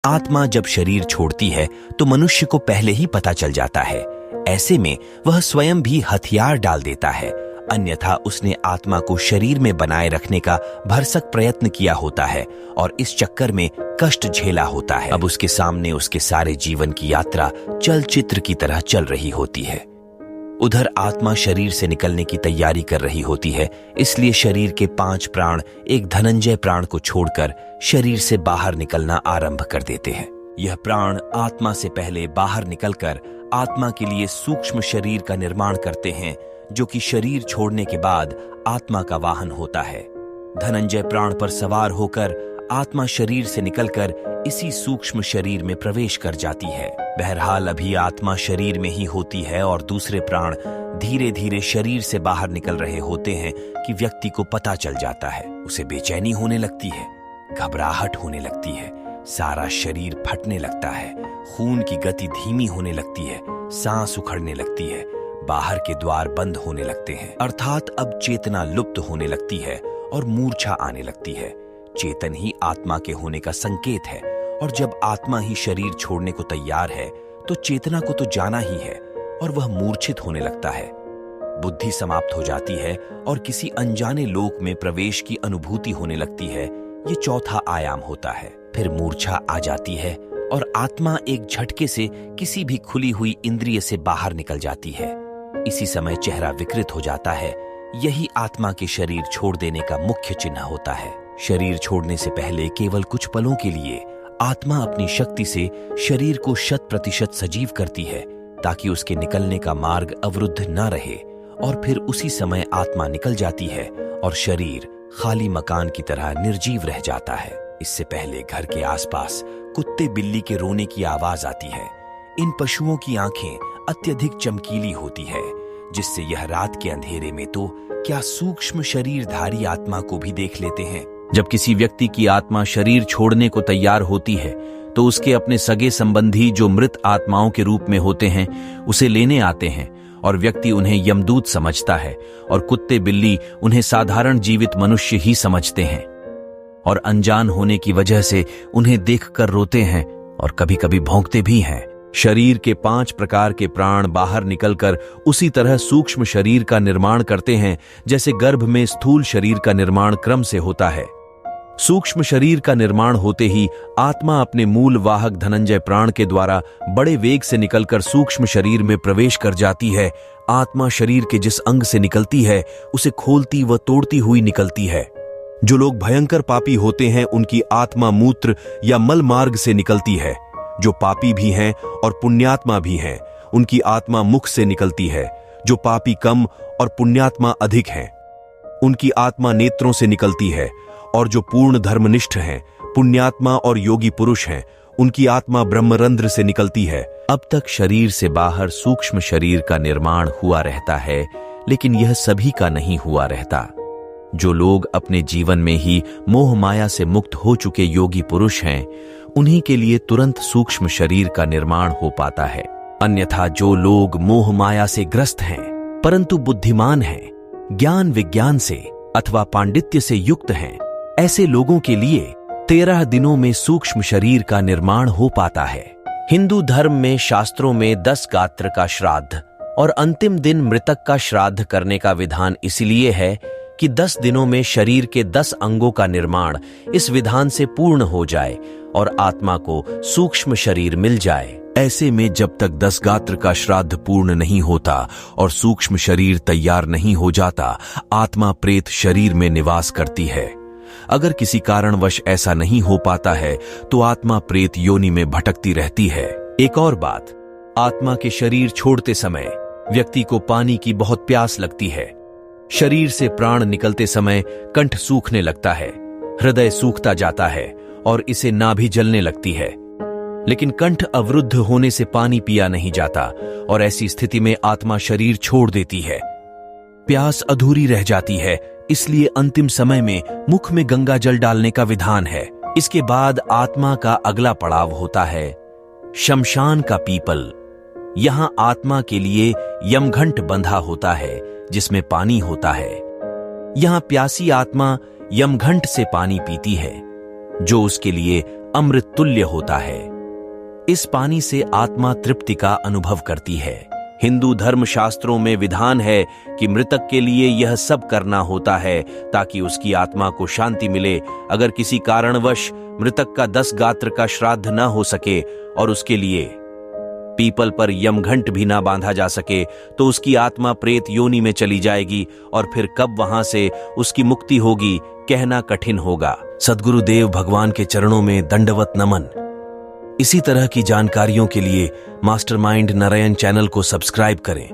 आत्मा जब शरीर छोड़ती है तो मनुष्य को पहले ही पता चल जाता है। ऐसे में वह स्वयं भी हथियार डाल देता है, अन्यथा उसने आत्मा को शरीर में बनाए रखने का भरसक प्रयत्न किया होता है और इस चक्कर में कष्ट झेला होता है। अब उसके सामने उसके सारे जीवन की यात्रा चलचित्र की तरह चल रही होती है। उधर आत्मा शरीर से निकलने की तैयारी कर रही होती है, इसलिए शरीर के 5 प्राण एक धनंजय प्राण को छोड़कर शरीर से बाहर निकलना आरंभ कर देते हैं। यह प्राण आत्मा से पहले बाहर निकलकर आत्मा के लिए सूक्ष्म शरीर का निर्माण करते हैं, जो कि शरीर छोड़ने के बाद आत्मा का वाहन होता है। धनंजय प्राण पर सवार होकर आत्मा शरीर से निकलकर इसी सूक्ष्म शरीर में प्रवेश कर जाती है। बहरहाल अभी आत्मा शरीर में ही होती है और दूसरे प्राण धीरे धीरे शरीर से बाहर निकल रहे होते हैं कि व्यक्ति को पता चल जाता है। उसे बेचैनी होने लगती है, घबराहट होने लगती है, सारा शरीर फटने लगता है, खून की गति धीमी होने लगती है, सांस उखड़ने लगती है, बाहर के द्वार बंद होने लगते हैं, अर्थात अब चेतना लुप्त होने लगती है और मूर्छा आने लगती है। चेतन ही आत्मा के होने का संकेत है और जब आत्मा ही शरीर छोड़ने को तैयार है तो चेतना को तो जाना ही है और वह मूर्छित होने लगता है। बुद्धि समाप्त हो जाती है और किसी अनजाने लोक में प्रवेश की अनुभूति होने लगती है। ये चौथा आयाम होता है। फिर मूर्छा आ जाती है और आत्मा एक झटके से किसी भी खुली हुई इंद्रिय से बाहर निकल जाती है। इसी समय चेहरा विकृत हो जाता है। यही आत्मा के शरीर छोड़ देने का मुख्य चिन्ह होता है। शरीर छोड़ने से पहले केवल कुछ पलों के लिए आत्मा अपनी शक्ति से शरीर को 100% सजीव करती है ताकि उसके निकलने का मार्ग अवरुद्ध न रहे, और फिर उसी समय आत्मा निकल जाती है और शरीर खाली मकान की तरह निर्जीव रह जाता है। इससे पहले घर के आसपास कुत्ते बिल्ली के रोने की आवाज आती है। इन पशुओं की आंखें अत्यधिक चमकीली होती है, जिससे यह रात के अंधेरे में तो क्या सूक्ष्म शरीरधारी आत्मा को भी देख लेते हैं। जब किसी व्यक्ति की आत्मा शरीर छोड़ने को तैयार होती है तो उसके अपने सगे संबंधी जो मृत आत्माओं के रूप में होते हैं उसे लेने आते हैं और व्यक्ति उन्हें यमदूत समझता है और कुत्ते बिल्ली उन्हें साधारण जीवित मनुष्य ही समझते हैं और अनजान होने की वजह से उन्हें देखकर रोते हैं और कभी कभी भौंकते भी हैं। शरीर के 5 प्रकार के प्राण बाहर निकलकर उसी तरह सूक्ष्म शरीर का निर्माण करते हैं जैसे गर्भ में स्थूल शरीर का निर्माण क्रम से होता है। सूक्ष्म शरीर का निर्माण होते ही आत्मा अपने मूल वाहक धनंजय प्राण के द्वारा बड़े वेग से निकलकर सूक्ष्म शरीर में प्रवेश कर जाती है। आत्मा शरीर के जिस अंग से निकलती है उसे खोलती व तोड़ती हुई निकलती है। जो लोग भयंकर पापी होते हैं उनकी आत्मा मूत्र या मल मार्ग से निकलती है। जो पापी भी हैं और पुण्यात्मा भी हैं उनकी आत्मा मुख से निकलती है। जो पापी कम और पुण्यात्मा अधिक हैं उनकी आत्मा नेत्रों से निकलती है, और जो पूर्ण धर्मनिष्ठ हैं, पुण्यात्मा और योगी पुरुष हैं, उनकी आत्मा ब्रह्मरंध्र से निकलती है। अब तक शरीर से बाहर सूक्ष्म शरीर का निर्माण हुआ रहता है, लेकिन यह सभी का नहीं हुआ रहता। जो लोग अपने जीवन में ही मोह माया से मुक्त हो चुके योगी पुरुष हैं, उन्हीं के लिए तुरंत सूक्ष्म शरीर का निर्माण हो पाता है। अन्यथा जो लोग मोह माया से ग्रस्त हैं परंतु बुद्धिमान हैं, ज्ञान विज्ञान से अथवा पांडित्य से युक्त हैं, ऐसे लोगों के लिए 13 दिनों में सूक्ष्म शरीर का निर्माण हो पाता है। हिंदू धर्म में शास्त्रों में 10 गात्र का श्राद्ध और अंतिम दिन मृतक का श्राद्ध करने का विधान इसलिए है कि 10 दिनों में शरीर के 10 अंगों का निर्माण इस विधान से पूर्ण हो जाए और आत्मा को सूक्ष्म शरीर मिल जाए। ऐसे में जब तक 10 गात्र का श्राद्ध पूर्ण नहीं होता और सूक्ष्म शरीर तैयार नहीं हो जाता, आत्मा प्रेत शरीर में निवास करती है। अगर किसी कारणवश ऐसा नहीं हो पाता है तो आत्मा प्रेत योनि में भटकती रहती है। एक और बात, आत्मा के शरीर छोड़ते समय व्यक्ति को पानी की बहुत प्यास लगती है। शरीर से प्राण निकलते समय कंठ सूखने लगता है, हृदय सूखता जाता है और इसे नाभि जलने लगती है। लेकिन कंठ अवरुद्ध होने से पानी पिया नहीं जाता और ऐसी स्थिति में आत्मा शरीर छोड़ देती है। प्यास अधूरी रह जाती है, इसलिए अंतिम समय में मुख में गंगा जल डालने का विधान है। इसके बाद आत्मा का अगला पड़ाव होता है शमशान का पीपल। यहां आत्मा के लिए यमघंट बंधा होता है जिसमें पानी होता है। यहां प्यासी आत्मा यमघंट से पानी पीती है, जो उसके लिए अमृत तुल्य होता है। इस पानी से आत्मा तृप्ति का अनुभव करती है। हिंदू धर्म शास्त्रों में विधान है कि मृतक के लिए यह सब करना होता है ताकि उसकी आत्मा को शांति मिले। अगर किसी कारणवश मृतक का 10 गात्र का श्राद्ध न हो सके और उसके लिए पीपल पर यमघंट भी ना बांधा जा सके तो उसकी आत्मा प्रेत योनि में चली जाएगी और फिर कब वहां से उसकी मुक्ति होगी कहना कठिन होगा। सद्गुरुदेव भगवान के चरणों में दंडवत नमन। इसी तरह की जानकारियों के लिए मास्टरमाइंड नारायण चैनल को सब्सक्राइब करें।